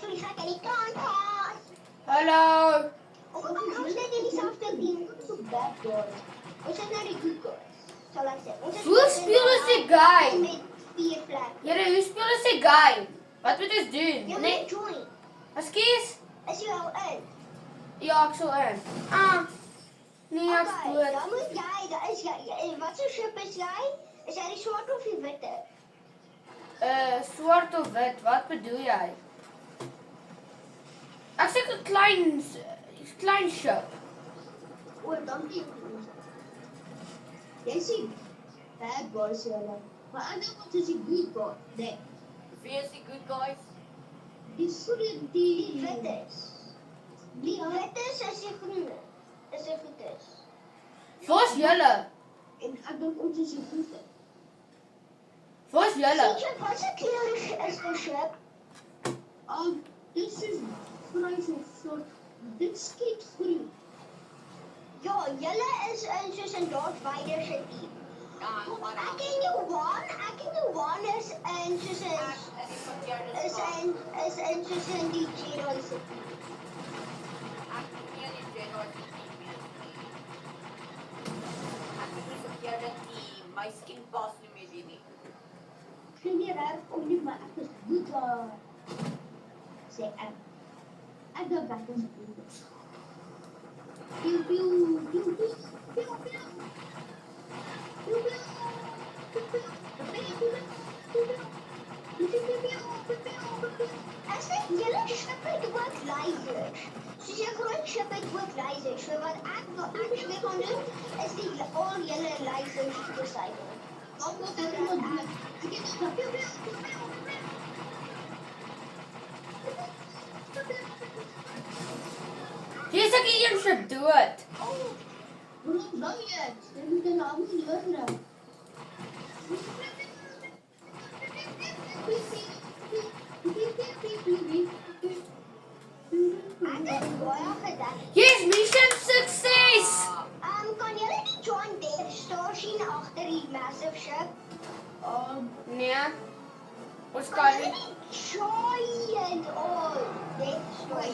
Sorry, ek kan nie pas. Hallo. Ons net in dieselfde team. Ons is op bad guys. Ons is nou die good guys. Sal ek sê. Ons is Hoe speel is die guy? met 4 plekke. Julle, hoe speel is die guy? Wat moet ons doen? Jy Nee, moet join. ekskuus. Is jy al in? Ja, ek sal in. Nee, ek's dood. Dan moet jy, daar is jy. Wat so ship is jy? Is jy die swart of die witte? Swart of wit, wat bedoel jy? Ek sê 'n klein ship. O, dankie. Jy sê bad guys julle. Maar ander wat is die good guy? Nee. Wie is die good guys? Die groen die wittes. Die wittes is die groene. Is die goedes. Waar's julle? En ek dink ons is die goede. Waar's julle? Sien jy wat se kleur is die ship? This is grijs of zwart. Dit skiet groen. Ja, julle is in soos 'n Darth Vader se team. Ek en Johan is in soos 'n is in soos 'n die Jedi se team. My skin pas nie meer nie. Geen nie reg om nie, maar ek is goed daar. Sê ek. Ek dink ek is goed. Piu piu piu piu piu piu. Piu piu. As ek julle skip het ook lasers. Soos jy groot skip het ook lasers. So wat ek wil kan doen is die al julle lasers disable. Wat moet ek doen? Ek het piu piu piu. Hier is ek een ship dood. Waarom nou jy? Jy moet dan nou nie hoor nou. Yes, mission success. Kan julle die John Deere Star sien agter die massive ship? Nee. Ons kan nie. Giant Death Star.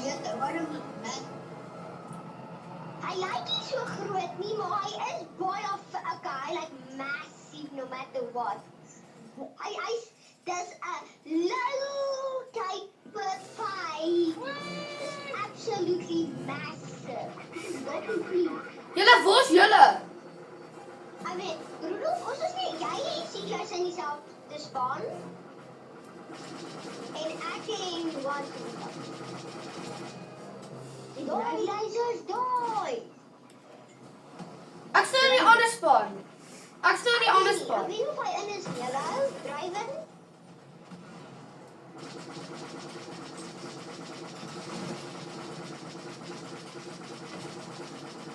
Hy lyk nie so groot nie, maar hy is baie hy lyk massive no matter what. Dis 'n low type pipe. Absolutely massive. Julle, waar's julle? I mean, Rudolf, ons is nie, jy en CJ in dieselfde span. En ek en Juan. Die lasers die. Ek staan in die ander span. Ek staan in die ander Ek span. weet nie of hy in is yellow, driving.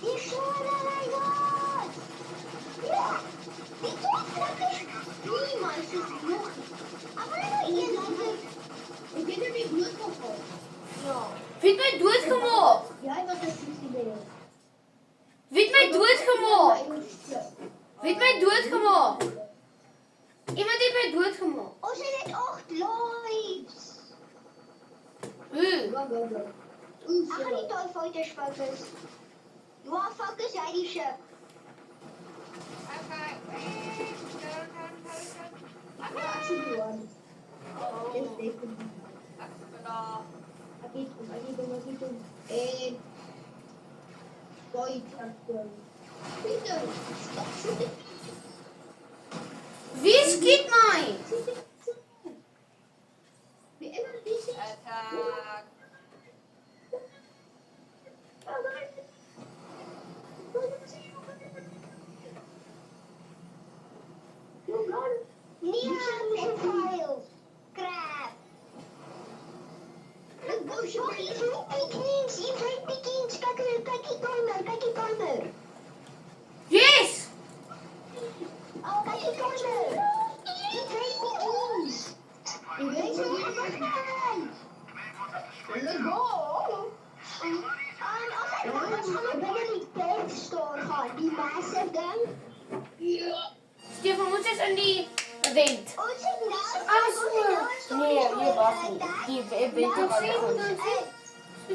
Die sware lasers. Ja, die toflakkers. Nee man, dit is nog nie. Ek wil nou een laser. Ek het er nie bloed geval. Ja. Wie het my doodgemaak? Jy was 'n suicide. Wie het my doodgemaak? Wie het my doodgemaak? Iemand het my doodgemaak. Ons het net 8 lives. Hoe? Ek gaan die TIE fighters focus. Johan, focus jy die ship. Ek sien Johan. Dis definitief. Ek het hom. En Pieter, stop shooting. Wie skiet my? Wie immer dis is. Attack. Nee, files. Crap. Kyk die timer. Yes! Oh, kyk die timer. Die beginnings. Die beginnings. Let's go. Ons gaan binne die Death Star gaan. Die massive ding. Stefan, ons is in die Event. Ons het nou... Alles ons het nou goed. een storie Nee, gehoor, nee, wag nie. dat- Die event dat was friends goed.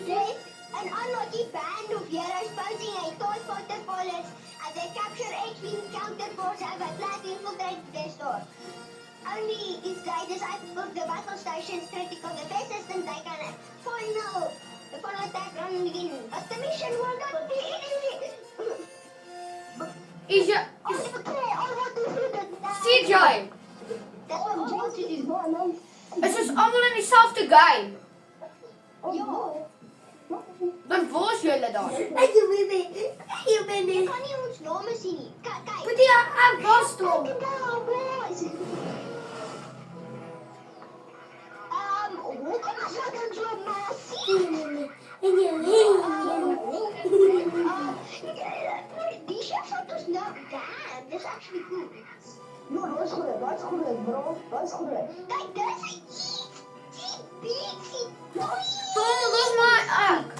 Yes, and unlike the band of heroes posing a toy fighter pilots as they capture X-Wing counterforce have a flat infiltrate the store. Only if they disable the battle station's critical defense system, they can the final attack run begin. But the mission will not be easy. Is jy Okay, I want to see the CJ? That's what I want to do. Is ons almal in dieselfde game? Ja. Dan waar is julle dan? Ek kan nie ons name sien nie. Kyk. Moet jy aan was toe? Hoekom is dit dan so massief? Die chef het ons nou gedaan. Dis actually cool. Ja, dat is goed, bro. Dat is goed. Kijk, dis iets big. Tom, dis my ek.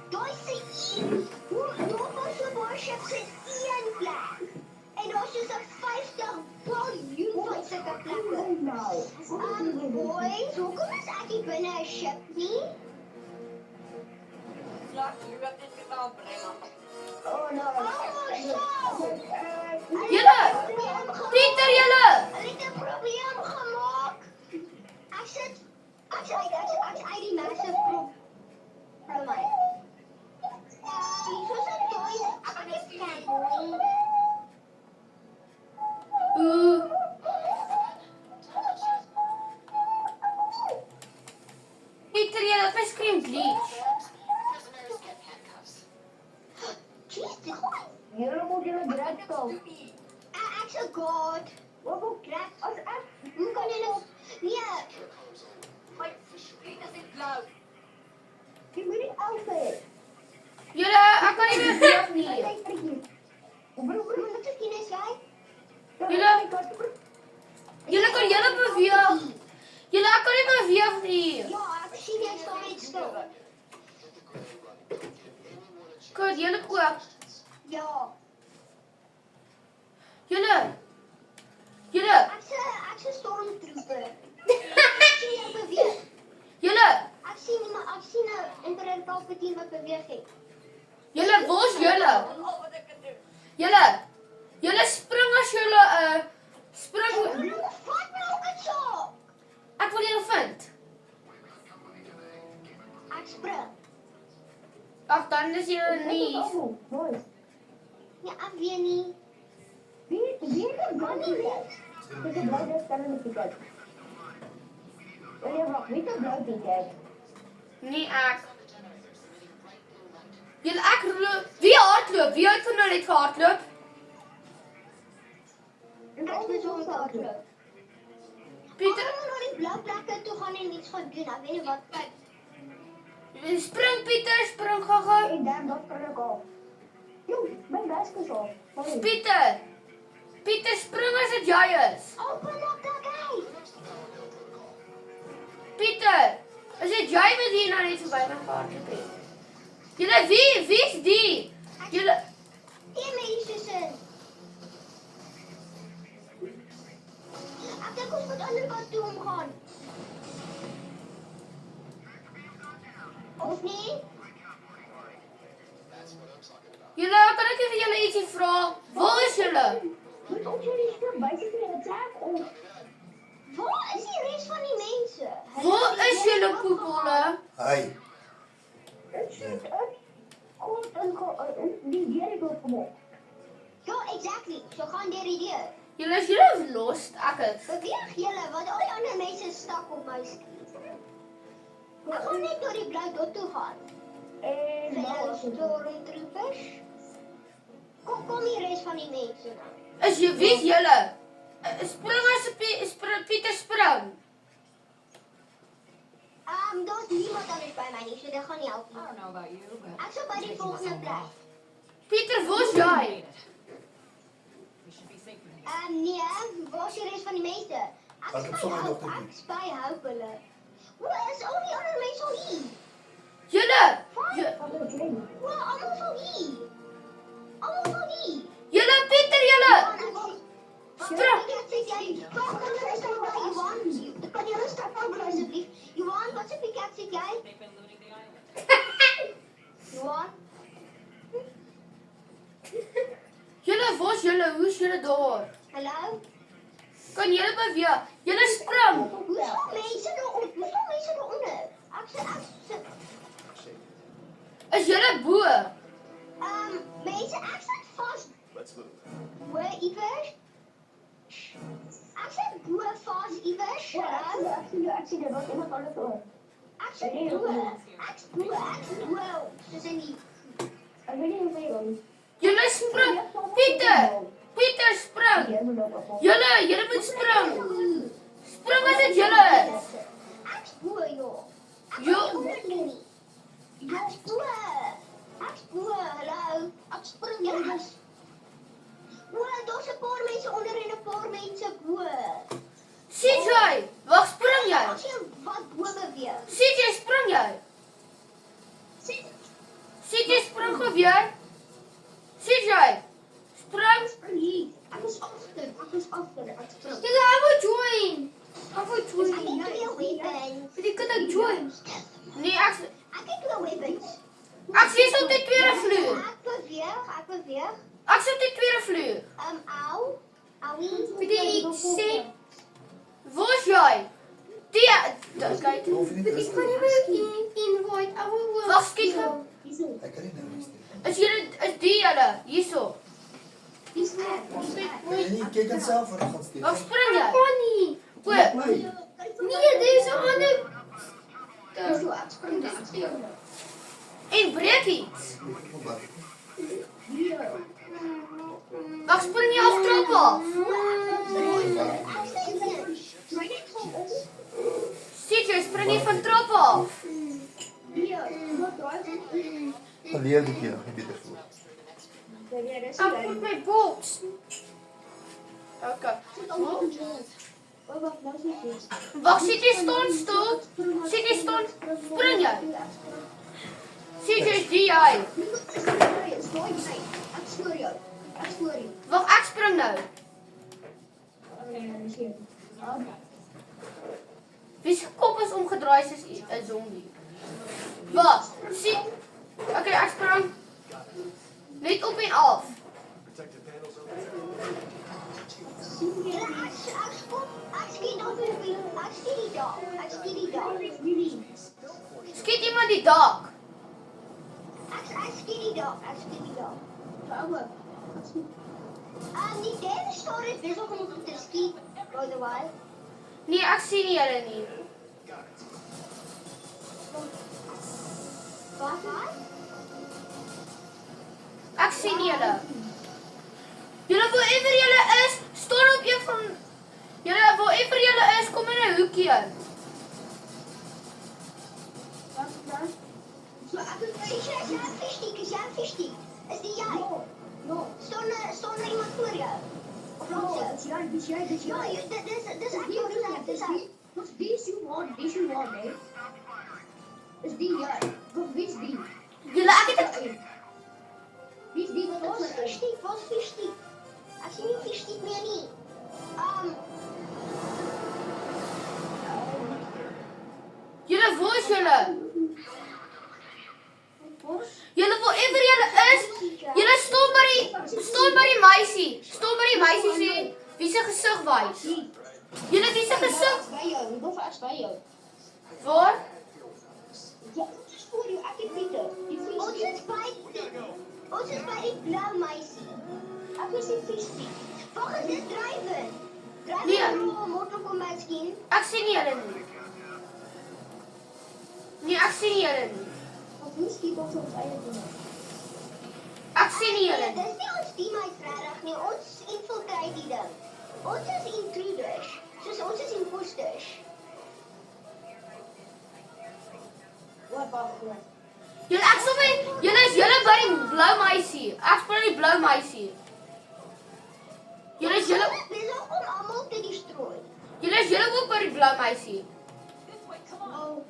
Daai se iets. Daar was so baie chips in een plek. En daar's so 50 biljoen van sulke plekke. Boys, hoekom is ek nie binne 'n ship nie? Ja, jy weet dit gedaan bring. Oh no. Julle! Pieter, julle! Hulle het 'n probleem gemaak. Ek sit uit die massive probleem. Soos 'n toy, ek kan dit kan. Pieter, jy laat my screen glitch. Prisoners get handcuffs. Jesus. Julle moet julle druk stop. Ek se god. Wat moet grap as ek? Hoe kan jy nou? Nee. My screen is in blou. Jy moet nie altyd. Julle, ek kan nie meer vlieg nie. Moet ek kennis kry? Julle kan julle beweeg. Julle, ek kan nie beweeg nie. Ja, ek sien jy staan net stil. Kan julle ook? Ja. Julle. Julle. Ek se stormtrooper. Ek sien jy beweeg. Julle. Ek sien 'n Emperor Palpatine wat beweeg het. Julle, waar is julle? Al wat ek kan doen. Julle. Julle spring as julle spring. Vat my ook dit so. Ek wil julle vind. Ek spring. Ag, dan is julle nie. Mooi. Ja, ek weet nie. Wie kan gaan nie weet? Dis 'n blou stellende tiket. Wil jy wag, wie het 'n blou tiket? Nie ek. Julle, ek loop. Wie hardloop? Wie het nou net gehardloop? Ek is so onthou. Pieter, Ek moet na die blou plekke toe gaan en iets gaan doen. Ek weet nie wat kyk. spring Pieter, spring gou-gou. En dan dat kan ek al. Jo, my mask is af. Sorry. Pieter. Pieter, spring as dit jy is. Open up the gate. Pieter, is dit jy wat hier nou net verby my gehardloop het? Julle, wie's die? Julle, Die mense sin. Ek dink ons moet aan die kant toe omgaan. Of nie? julle, kan ek vir julle ietsie vra? Waar is julle? Moet ons jullie skip basically attack of Waar is die res van die mense? Waar is julle poepolle? Hi. dit sit ek goed in die deur ek wil kom op. Ja, exactly. So gaan deur die deur. Julle is julle lost, ek is. Beweeg julle, want al die ander mense stak op my skerm. Ek gaan net door die blou dot toe gaan. En Vir nou jou is dit stormtroopers. Kom die res van die mense nou. Is jy, wie's julle? Spring as Pieter spring. Daar's niemand anders by my nie, so dit gaan nie help I nie. don't know about you, but Ek sal by die volgende plek. Pieter, waar's jy? we should be safe from here. Nee, waar is die res van die mense? Wat op sommer dokter doen? Ek spy help hulle. Waar is al die ander mense al hier? Julle. van die klein. Waar almal van hier? Almal van hier. Julle, Pieter, julle. Spring. Spring. waar is julle? Hoe is julle daar? Hallo? Kan julle beweeg? Julle spring. Hoeveel mense daaronder? Ek sit. Is julle bo? Mense, ek sit vas. Let's move. Hoor iewers? Ek sit bo vas iewers. Hallo? Ek sien dit, wat iemand anders hoor. Ek sit bo. Dis in die... Ek weet nie hoe jy hom. Julle spring. Pieter spring. Julle moet spring. Spring as dit julle is. Ek's bo, joh. Jo. Ek's bo, hallo. Ek spring eers. O, daar's 'n paar mense onder en 'n paar mense bo. CJ, waar spring jy? As jy wat bo beweeg. CJ, spring jy? CJ, spring gou weer. CJ, spring. Spring hier. Ek is agter. Ek spring. Julle, I will join. Ek het twee weapons. Wie kan ek join? Nee, ek Ek het twee weapons. sien op die tweede vloer. Ek beweeg. Ek sien op die tweede vloer. Au. Auwie. Wie ek sien. Waar is jy? Dis kyk. Hoef je niet te Ek kan nie rusten. meer invite. Wag, skiet. Ik kan niet naar rusten. Is die julle hierso? Dis net. Kan je niet kijken zelf voor de Waar godsdienst? spring jy? Kan nie. Play. Nee, dis 'n ander. So ek spring daar. En breek iets. Kom maar. Wag, spring jy af trap af? CJ, spring jy van trap af? Alleen die keer, geen beter voor. Ek moet my box. Okay. Wag, CJ staan stil. CJ staan. Spring jy? CJ, die jy. Wag, ek spring nou. Wie se kop is omgedraai soos 'n zombie? Wag, sien. Okay, ek spring. Net op en af. Skiet iemand die dak. Die derde story is bezig om te skieten, by the way. Nee, ek sien nie julle nie. Wat? Ek sien nie julle. Julle wherever julle is, staan op een van julle wherever julle is, kom in 'n hoekie in. So ek het is jy fischtiek? Is die jy? Staan er iemand voor jou? Of langs jou? Ja, dis ek. Julle, ek het dit. Wat fischtiek? Ek sien nie fischtiek meer nie. Julle, waar is julle? Julle wherever julle is, julle staan by die meisie. Staan by die meisie sê wie se gesig wys. Julle wie se gesig? By jou, by jou. Waar? Ja, voor jou, ek het Pieter. Ons is by die blou meisie. Ek is die fischtiek. Wag, is dit dryven? Nee. Motor kom miskien. Ek sien nie julle nie. Nee, ek sien nie julle nie. Ons skiet ons eie doen. Ek sien nie julle nie. Dis nie ons team uit regtig nie. Ons infiltrate die ding. Ons is intruders. Soos ons is imposters. Wat baie. Julle ek sal by julle is julle by die blou meisie. Ek spring die blou meisie. Julle is julle besig om almal te destrooi. julle is julle ook by die blou meisie.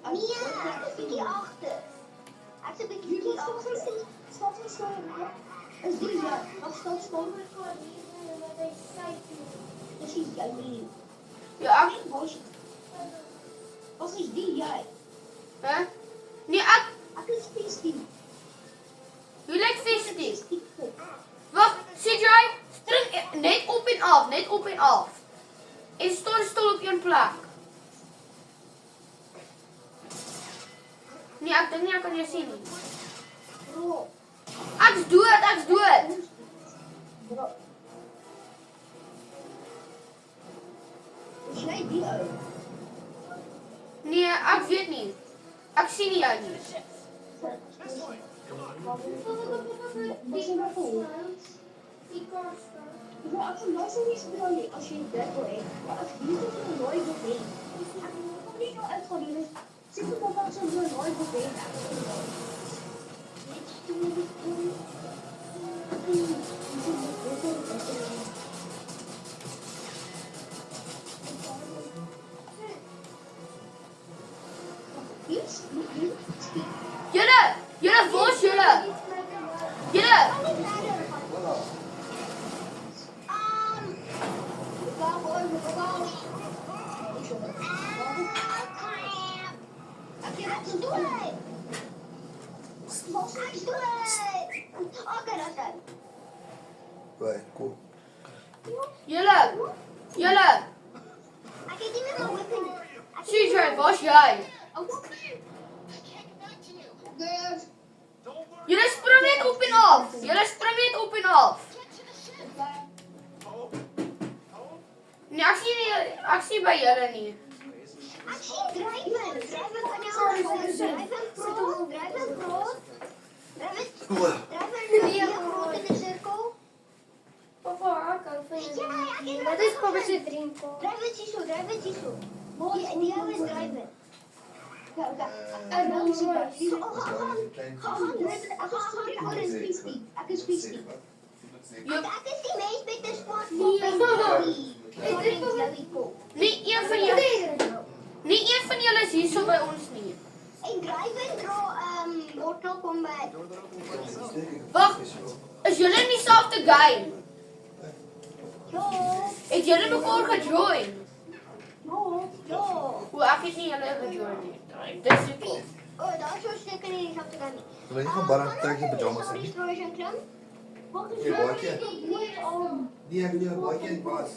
Nee, ek is bietjie agter. Ek is 'n bietjie agter. Stop. Is die ja? Wat stop? Dis jy nie. Ja, ek Wat is die jy? hè? Nee, ek Ek is fischtiek. hoe lyk feestie? Wag, CJ, net op en af, net op en af. En staan stil op een plek. Nee, ek dink nie ek kan jou sien nie. Bro. Ek's dood. Bro. Is jy die ou? Nee, ek weet nie. Ek sien nie jou nie. Dis nie cool. Bro, ek kan nou sê nie speel nie as jy dit wil hê. Maar as jy dit wil nooit wil hê. Ek kan nie nou uitgaan nie. Sit op op so nooit wil hê. Julle, waar is julle? Julle, Right, cool. julle. Ek het nie meer my weapon nie. CJ, waar is jy? Julle spring net op en af. Nee, ek sien by julle nie. Ek sien dryven kan jou dryven groot. Dryven groot in 'n sirkel. Papa, ek hou van Ja, jou. ek het Wat is papa se drinko? Dryven hierso. Die ou is dryven. Ja. Ek wil nooit. Ek is speed. Jy, Ek is die mens met 'n swart Nee. kop en nie een van julle is hierso by ons nie. En dryven dra Mortal Kombat. Wag, is julle in dieselfde game? Ja. Het julle mekaar gejoin? Ja. O, ek het nie julle gejoin nie. Dis seker. Daar is seker nie dieselfde game nie. Wil jy gaan barang trek jy pyjamas aan? Explosion klim. Wat is Jy baadjie. om? Nee, ek wil jou baadjie in pas.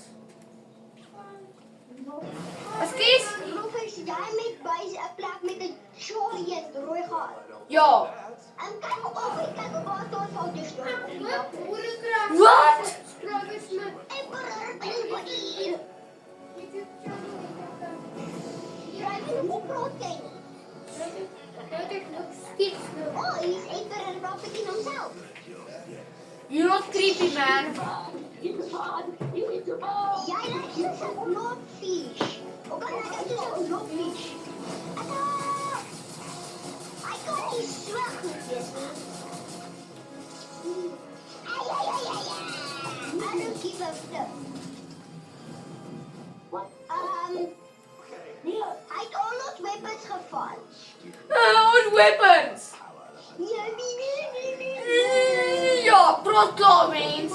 Ekskuus? Rufus, jy met bys 'n plek met 'n giant rooi gat. Ja. En kyk op waar tot foto's doen. Wat? Emperor Palpatine. Jy weet hoe groot hy is. Oh, he's Emperor Palpatine himself. You're not creepy, man. Jy lyk soos 'n blobfish. Hoe kan jy soos 'n blobfish? Hy kan nie so goed wees nie. Ai. I don't give a flip. What? Nee, hy het al ons weapons geval. Ons weapons. Nee. Ja, praat klaar, mens.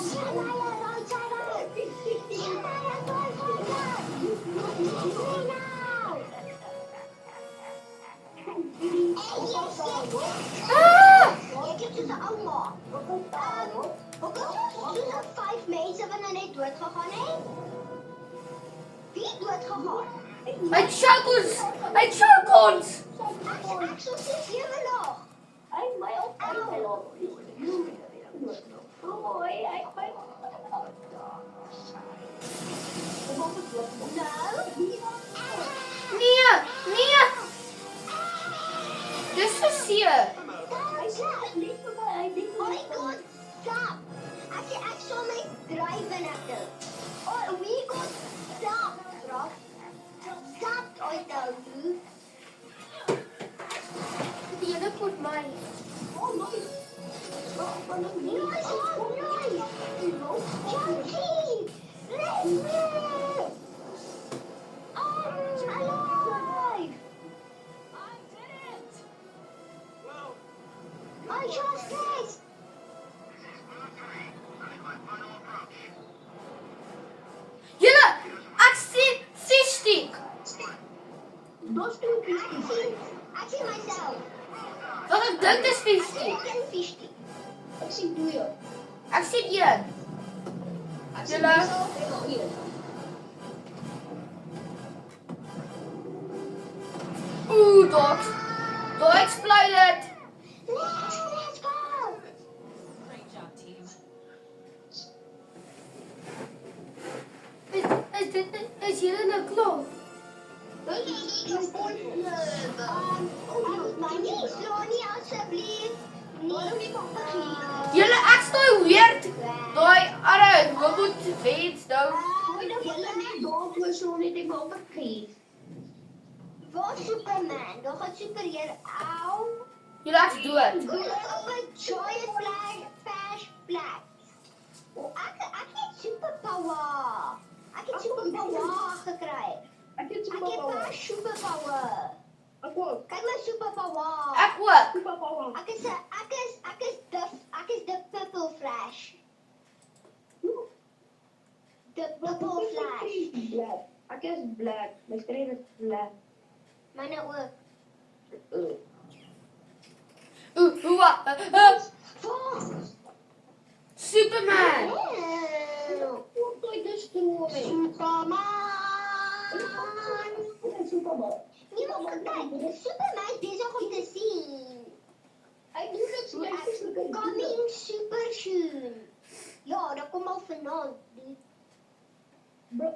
Ah! Ek het soos 'n ouma. Hoekom soos 5 mense wat nou net dood gegaan het? Wie het dood gegaan? Hy choke ons. Ek soos 'n sewelag. Hy my op. Nee. Dis verseer. My God, stop! Ek saw my dryven actor. Oh, we got stop, bro. Stop, I tell you. Julle pot my. Oh, nice. Nice. Junkie! Let's move! I'm alive! I just did! Julle, ek sien fish-stick. Those two fishies. I see myself. Wat ek dink dis fish-stick. Ek sien fishy. Ek sien twee. Ek sien een. Julle Ooh, dogs. Daar exploded. Let's go! Great job, team. Is jullie nou klaar? My nie slaan nie asseblief. Nee. Julle ek staan weird. Daai arrow robot wens nou. Julle net daarvoor slaan net die bokkie. Waar Superman? Daar gaan superheld. Au. Julle ek's dood. Julle op 'n giant flash black. Oh, ek het superpower. Ek het superpower gekry. Ek het Ek het superpower. baie superpower. Ek ook. Kyk my superpower. Ek ook. Superpower. Ek is the purple flash. The purple flash. Black. Ek is black. My skreen is black. Myne ook. Superman. Hoe kan ik destroy? Superman. Superman. Nee, maar kijk, Superman is bezig om te zien. Hij doet het zo. Coming super soon. Ja, dat komt al vanavond. Bro.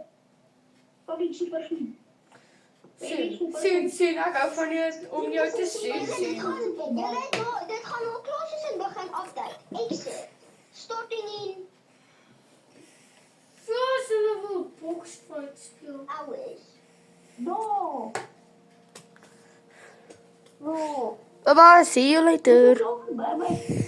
Coming super soon. Sien, ek hou van jou om jou te sien. Dit gaan al klaar soos in begin update. Exit. Starting in Zoals hulle wil boksfight speel. hours. No. Wow. Bye bye, see you later. Bye bye.